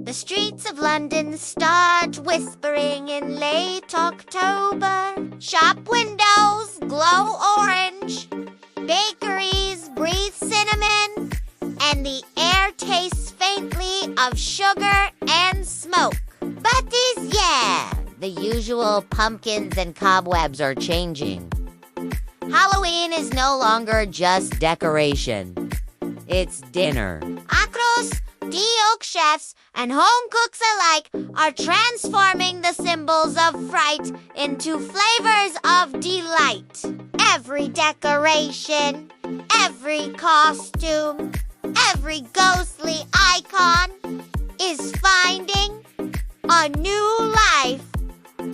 The streets of London start whispering in late October. Shop windows glow orange. Bakeries breathe cinnamon. And the air tastes faintly of sugar and smoke. But the usual pumpkins and cobwebs are changing. Halloween is no longer just decoration. It's dinner. Across, the Oak chefs and home cooks alike are transforming the symbols of fright into flavors of delight. Every decoration, every costume, every ghostly icon is finding a new life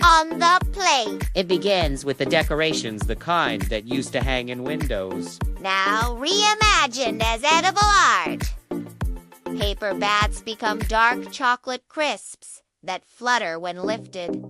on the plate. It begins with the decorations, the kind that used to hang in windows. Now reimagined as edible art. Paper bats become dark chocolate crisps that flutter when lifted.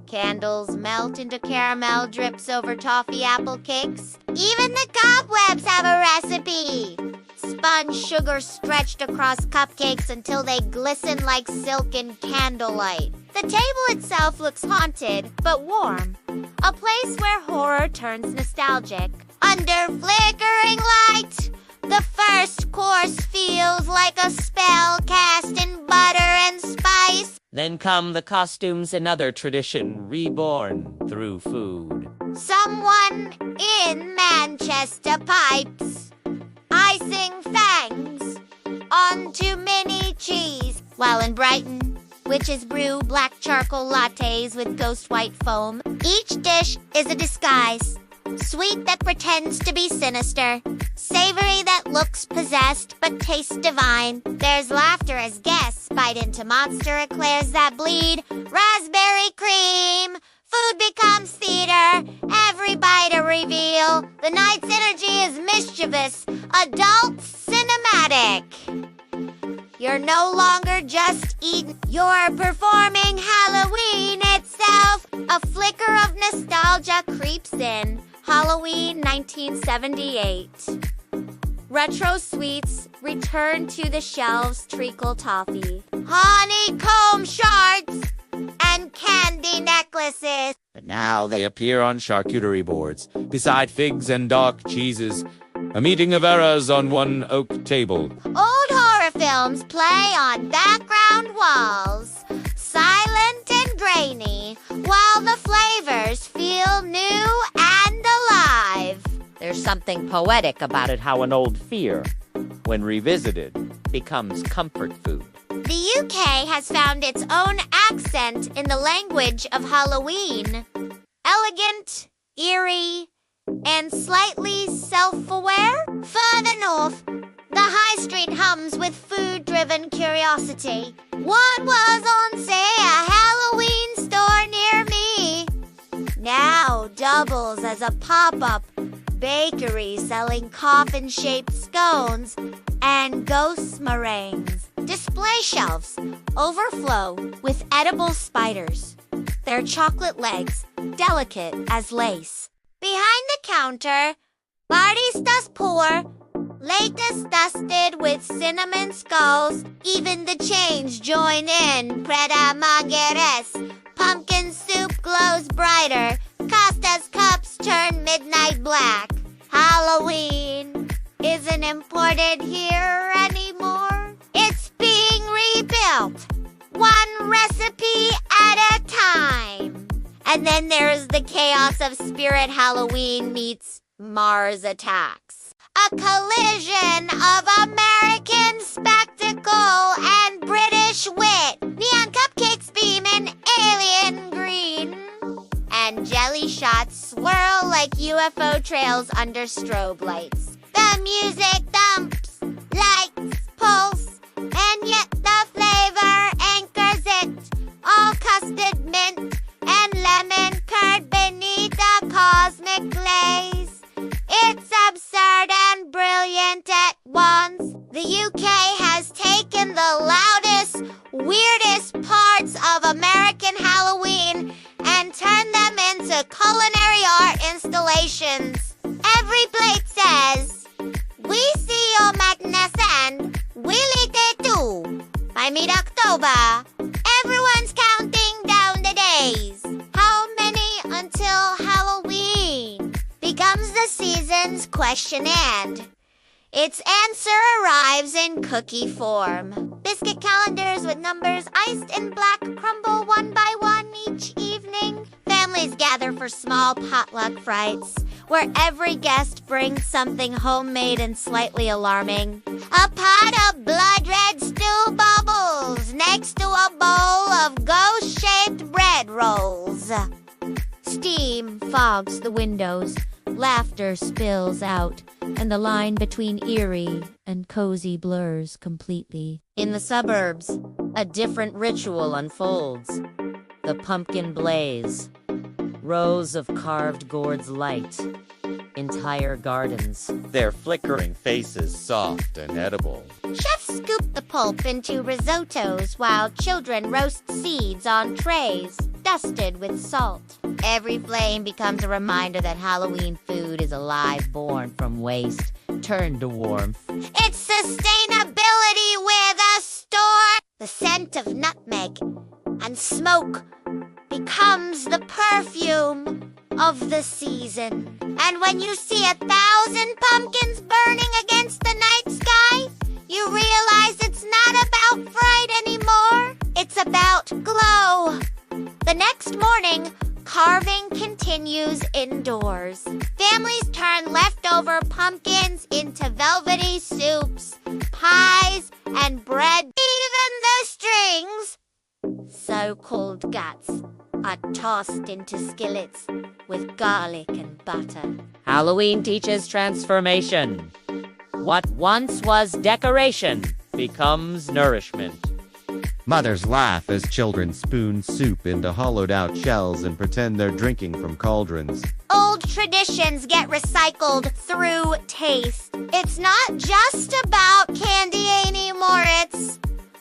Candles melt into caramel drips over toffee apple cakes. Even the cobwebs have a recipe. Spun sugar stretched across cupcakes until they glisten like silk in candlelight. The table itself looks haunted, but warm. A place where horror turns nostalgic. Under flickering light, the first course feels like a spell cast in butter and spice. Then come the costumes, another tradition reborn through food. Someone in Manchester pipes icing fangs onto mini cheese, while in Brighton, witches brew black charcoal lattes with ghost white foam. Each dish is a disguise. Sweet that pretends to be sinister. Savory that looks possessed but tastes divine. There's laughter as guests bite into monster eclairs that bleed. Raspberry cream. Food becomes theater. Every bite a reveal. The night's energy is mischievous. Adult cinematic. You're no longer just eating. You're performing Halloween itself. A flicker of nostalgia creeps in. Halloween 1978. Retro sweets return to the shelves, treacle toffee. Honeycomb shards and candy necklaces. But now they appear on charcuterie boards, beside figs and dark cheeses. A meeting of eras on one oak table. Old horror films play on background walls, silent and grainy, while the flavors feel new and alive. There's something poetic about it, how an old fear, when revisited, becomes comfort food. The UK has found its own accent in the language of Halloween. Elegant, eerie, and slightly self-aware. Further north, the high street hums with food-driven curiosity. What was on say a Halloween store near me now doubles as a pop-up bakery selling coffin-shaped scones and ghost meringues. Display shelves overflow with edible spiders, their chocolate legs delicate as lace. Behind the counter, baristas pour, latest dusted with cinnamon skulls. Even the change join in. Preda Mangeres. Pumpkin soup glows brighter. Costa's cups turn midnight black. Halloween isn't imported here anymore. It's being rebuilt, one recipe at a time. And then there's the chaos of Spirit Halloween meets Mars Attacks. A collision of American spectacle and British wit. Neon cupcakes beam in alien green. And jelly shots swirl like UFO trails under strobe lights. The music thumps, lights pulse, and yet the flavor anchors it. All custard mint and lemon curd beneath a cosmic glaze. It's absurd and brilliant at once. The UK has taken the loudest, weirdest parts of American Halloween and turned them into culinary art installations. Every plate says, "We see your madness and we like it too." By mid-October, over. Everyone's counting down the days. How many until Halloween becomes the season's question, and its answer arrives in cookie form. Biscuit calendars with numbers iced in black crumble one by one each evening. Families gather for small potluck frights, where every guest brings something homemade and slightly alarming. A pot of blood red stew bubbles next to a bowl of ghost-shaped bread rolls. Steam fogs the windows, laughter spills out, and the line between eerie and cozy blurs completely. In the suburbs, a different ritual unfolds. The pumpkin blaze. Rows of carved gourds light. Entire gardens. Their flickering faces soft and edible. Chefs scoop the pulp into risottos while children roast seeds on trays, dusted with salt. Every flame becomes a reminder that Halloween food is alive, born from waste, turned to warmth. It's sustainability with a store. The scent of nutmeg and smoke becomes the perfume of the season. And when you see 1,000 pumpkins burning against the night sky, you realize it's not about fright anymore. It's about glow. The next morning, carving continues indoors. Families turn leftover pumpkins into velvety soups, pies, and bread. Even the strings, so-called guts, are tossed into skillets with garlic and butter. Halloween teaches transformation. What once was decoration becomes nourishment. Mothers laugh as children spoon soup into hollowed-out shells and pretend they're drinking from cauldrons. Old traditions get recycled through taste. It's not just about candy anymore, it's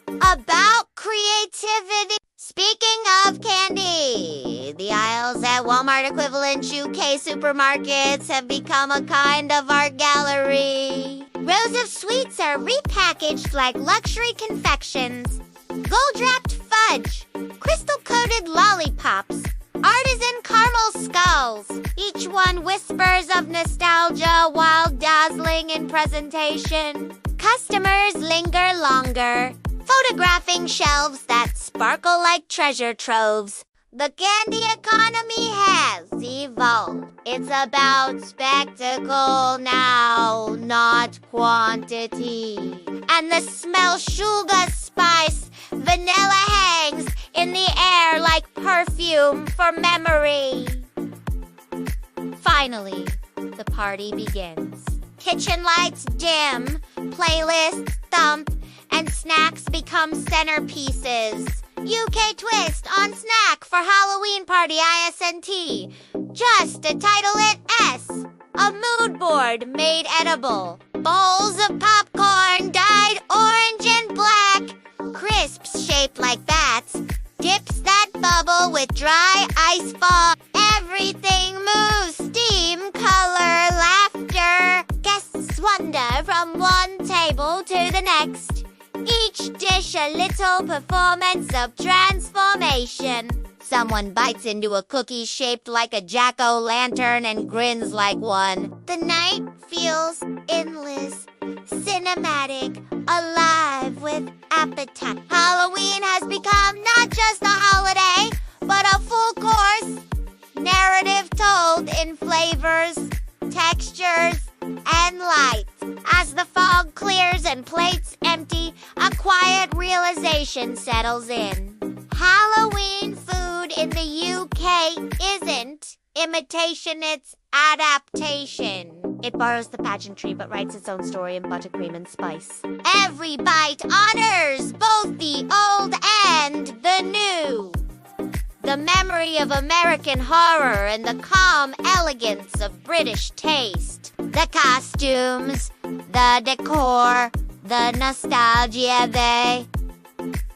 about creativity. Speaking of candy, the aisles at Walmart equivalent UK supermarkets have become a kind of art gallery. Rows of sweets are repackaged like luxury confections. Gold-wrapped fudge, crystal-coated lollipops, artisan caramel skulls. Each one whispers of nostalgia while dazzling in presentation. Customers linger longer, photographing shelves that sparkle like treasure troves. The candy economy has evolved. It's about spectacle now, not quantity. And the smell sugar spice, vanilla hangs in the air like perfume for memory. Finally, the party begins. Kitchen lights dim, playlists thump, and snacks become centerpieces. UK twist on snack for Halloween party ISNT. Just to title it S. A mood board made edible. Bowls of popcorn dyed orange and black. Crisps shaped like bats. Dips that bubble with dry ice fall. Everything moves. Steam, color, laughter. Guests wander from one table to the next. Each dish a little performance of transformation. Someone bites into a cookie shaped like a jack-o'-lantern and grins like one. The night feels endless, cinematic, alive with appetite. Halloween has become not just a holiday, but a full course narrative told in flavors, textures, and light. As the fog clears and plates empty, a quiet realization settles in. Halloween food in the UK isn't imitation, it's adaptation. It borrows the pageantry but writes its own story in buttercream and spice. Every bite honors both the old and the new. The memory of American horror and the calm elegance of British taste. The costumes, the decor, the nostalgia, they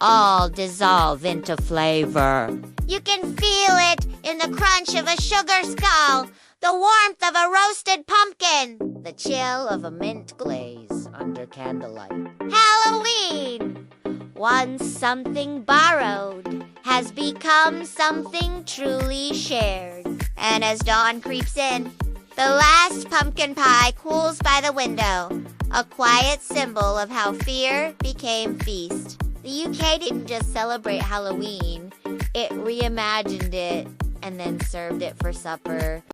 all dissolve into flavor. You can feel it in the crunch of a sugar skull, the warmth of a roasted pumpkin, the chill of a mint glaze under candlelight. Halloween! Once something borrowed has become something truly shared. And as dawn creeps in, the last pumpkin pie cools by the window, a quiet symbol of how fear became feast. The UK didn't just celebrate Halloween, it reimagined it and then served it for supper.